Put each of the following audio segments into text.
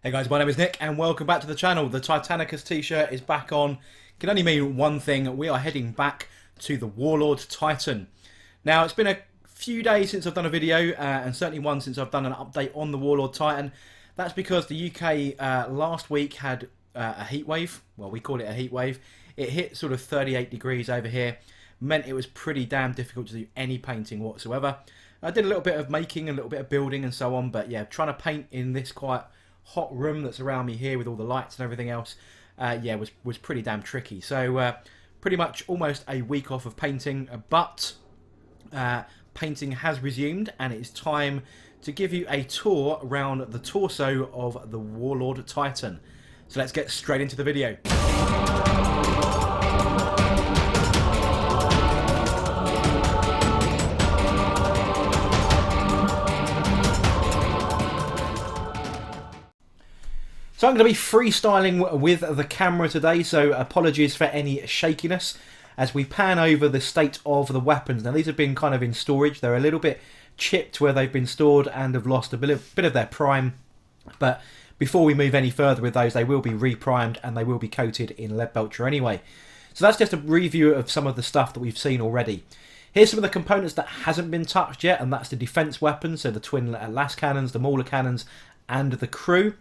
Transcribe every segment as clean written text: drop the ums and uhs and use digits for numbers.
Hey guys, my name is Nick and welcome back to the channel. The Titanicus t-shirt is back on. Can only mean one thing, we are heading back to the Warlord Titan. Now it's been a few days since I've done a video and certainly one since I've done an update on the Warlord Titan. That's because the UK last week had a heat wave. Well, we call it a heat wave. It hit sort of 38 degrees over here. Meant it was pretty damn difficult to do any painting whatsoever. I did a little bit of making, a little bit of building and so on, but yeah, trying to paint in this quite hot room that's around me here with all the lights and everything else, yeah, was pretty damn tricky. So pretty much almost a week off of painting, but painting has resumed and it's time to give you a tour around the torso of the Warlord Titan. So let's get straight into the video. So I'm going to be freestyling with the camera today, so apologies for any shakiness as we pan over the state of the weapons. Now these have been kind of in storage, they're a little bit chipped where they've been stored and have lost a bit of their prime, but before we move any further with those, they will be reprimed and they will be coated in lead belcher anyway. So that's just a review of some of the stuff that we've seen already. Here's some of the components that hasn't been touched yet, and that's the defense weapons, so the twin las cannons, the mauler cannons and the crew.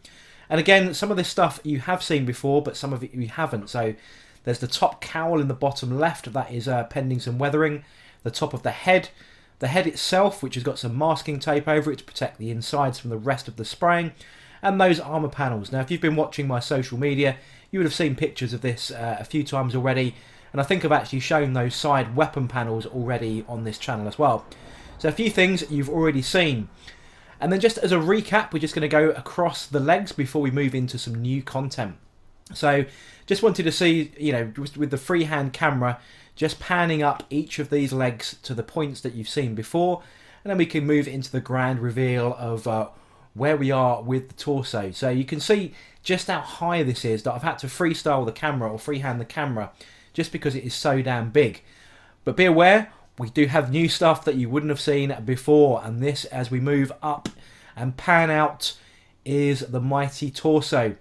And again, some of this stuff you have seen before, but some of it you haven't. So there's the top cowl in the bottom left, that is pending some weathering. The top of the head itself, which has got some masking tape over it to protect the insides from the rest of the spraying. And those armour panels. Now, if you've been watching my social media, you would have seen pictures of this a few times already. And I think I've actually shown those side weapon panels already on this channel as well. So a few things you've already seen. And then just as a recap, we're just going to go across the legs before we move into some new content. So just wanted to see, you know, with the freehand camera, just panning up each of these legs to the points that you've seen before. And then we can move into the grand reveal of where we are with the torso. So you can see just how high this is, that I've had to freestyle the camera or freehand the camera just because it is so damn big. But be aware, we do have new stuff that you wouldn't have seen before, and this, as we move up and pan out, is the mighty torso.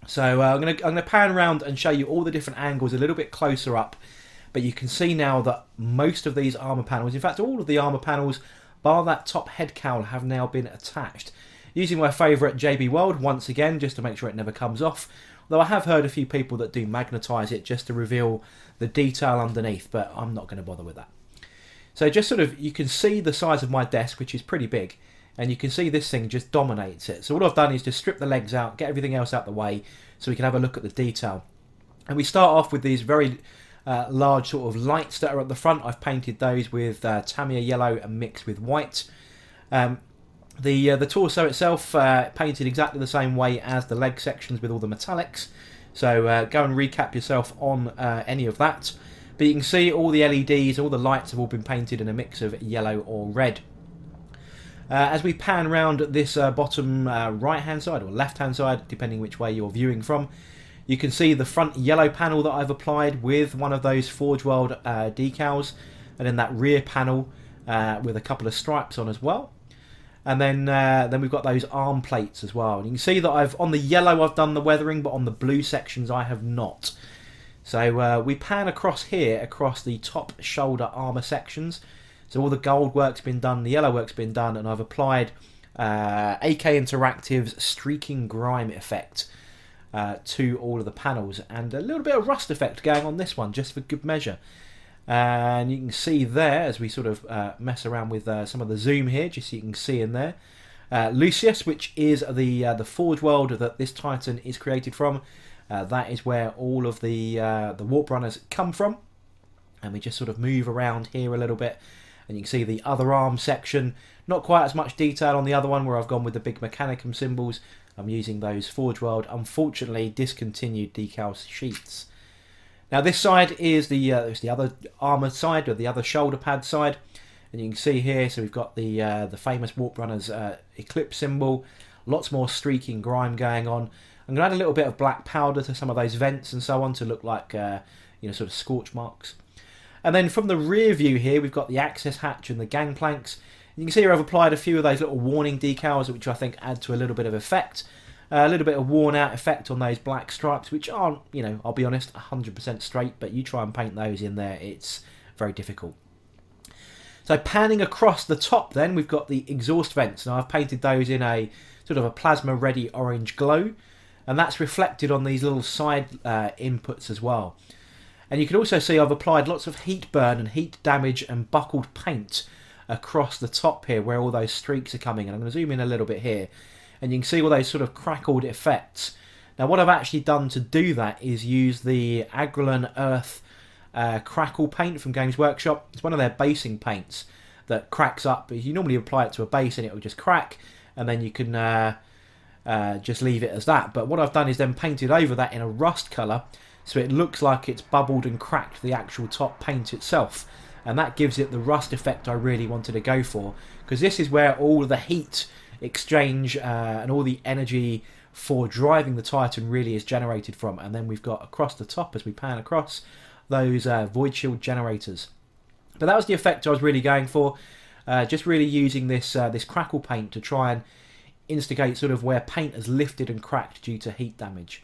So I'm gonna pan around and show you all the different angles a little bit closer up, but you can see now that most of these armour panels, in fact all of the armour panels, bar that top head cowl, have now been attached. Using my favourite JB Weld once again, just to make sure it never comes off. Though I have heard a few people that do magnetise it just to reveal the detail underneath, but I'm not going to bother with that. So just sort of, you can see the size of my desk, which is pretty big, and you can see this thing just dominates it. So all I've done is just strip the legs out, get everything else out the way, so we can have a look at the detail. And we start off with these very large sort of lights that are at the front. I've painted those with Tamiya yellow and mixed with white. The torso itself, painted exactly the same way as the leg sections with all the metallics. So go and recap yourself on any of that. But you can see all the LEDs, all the lights have all been painted in a mix of yellow or red. As we pan around this bottom right hand side or left hand side, depending which way you're viewing from, you can see the front yellow panel that I've applied with one of those Forgeworld decals, and then that rear panel with a couple of stripes on as well. And then we've got those arm plates as well. And you can see that on the yellow I've done the weathering, but on the blue sections I have not. So we pan across here, across the top shoulder armour sections. So all the gold work's been done, the yellow work's been done, and I've applied AK Interactive's streaking grime effect to all of the panels. And a little bit of rust effect going on this one, just for good measure. And you can see there, as we sort of mess around with some of the zoom here, just so you can see in there. Lucius, which is the Forgeworld that this Titan is created from. That is where all of the warp runners come from, and we just sort of move around here a little bit, and you can see the other arm section. Not quite as much detail on the other one, where I've gone with the big Mechanicum symbols. I'm using those Forgeworld, unfortunately discontinued decal sheets. Now this side is the other armour side, or the other shoulder pad side, and you can see here. So we've got the famous warp runners eclipse symbol, lots more streaking grime going on. I'm going to add a little bit of black powder to some of those vents and so on to look like, you know, sort of scorch marks. And then from the rear view here, we've got the access hatch and the gangplanks. You can see here I've applied a few of those little warning decals, which I think add to a little bit of effect. A little bit of worn out effect on those black stripes, which aren't, you know, I'll be honest, 100% straight, but you try and paint those in there, it's very difficult. So panning across the top then, we've got the exhaust vents. Now I've painted those in a sort of a plasma ready orange glow, and that's reflected on these little side inputs as well. And you can also see I've applied lots of heat burn and heat damage and buckled paint across the top here where all those streaks are coming. And I'm going to zoom in a little bit here, and you can see all those sort of crackled effects. Now what I've actually done to do that is use the Agrelin Earth crackle paint from Games Workshop. It's one of their basing paints that cracks up. You normally apply it to a base and it will just crack, and then you can just leave it as that. But what I've done is then painted over that in a rust colour, so it looks like it's bubbled and cracked the actual top paint itself, and that gives it the rust effect I really wanted to go for, because this is where all the heat exchange and all the energy for driving the Titan really is generated from. And then we've got across the top, as we pan across, those void shield generators. But that was the effect I was really going for, just really using this this crackle paint to try and instigate sort of where paint has lifted and cracked due to heat damage.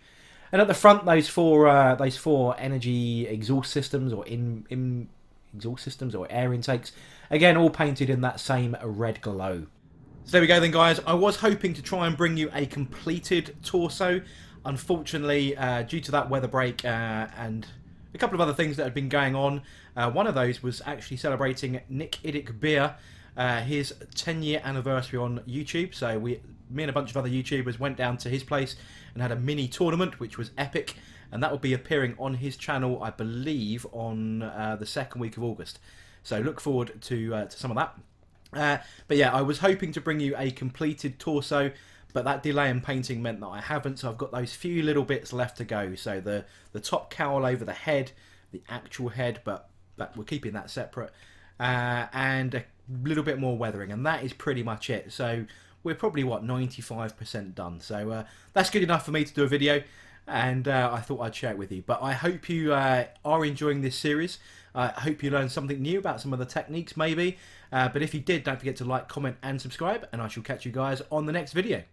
And at the front, those four energy exhaust systems, or in exhaust systems, or air intakes, again all painted in that same red glow. So there we go then, guys. I was hoping to try and bring you a completed torso. Unfortunately, due to that weather break and a couple of other things that had been going on, one of those was actually celebrating Nick Iddick Beer, his 10-year anniversary on YouTube. So me and a bunch of other YouTubers went down to his place and had a mini tournament, which was epic, and that will be appearing on his channel, I believe, on the second week of August. So look forward to some of that. But yeah, I was hoping to bring you a completed torso, but that delay in painting meant that I haven't, so I've got those few little bits left to go. So the top cowl over the head, the actual head, but we're keeping that separate, and a little bit more weathering, and that is pretty much it. So we're probably, what, 95% done. So that's good enough for me to do a video, and I thought I'd share it with you. But I hope you are enjoying this series. I hope you learned something new about some of the techniques maybe. But if you did, don't forget to like, comment and subscribe, and I shall catch you guys on the next video.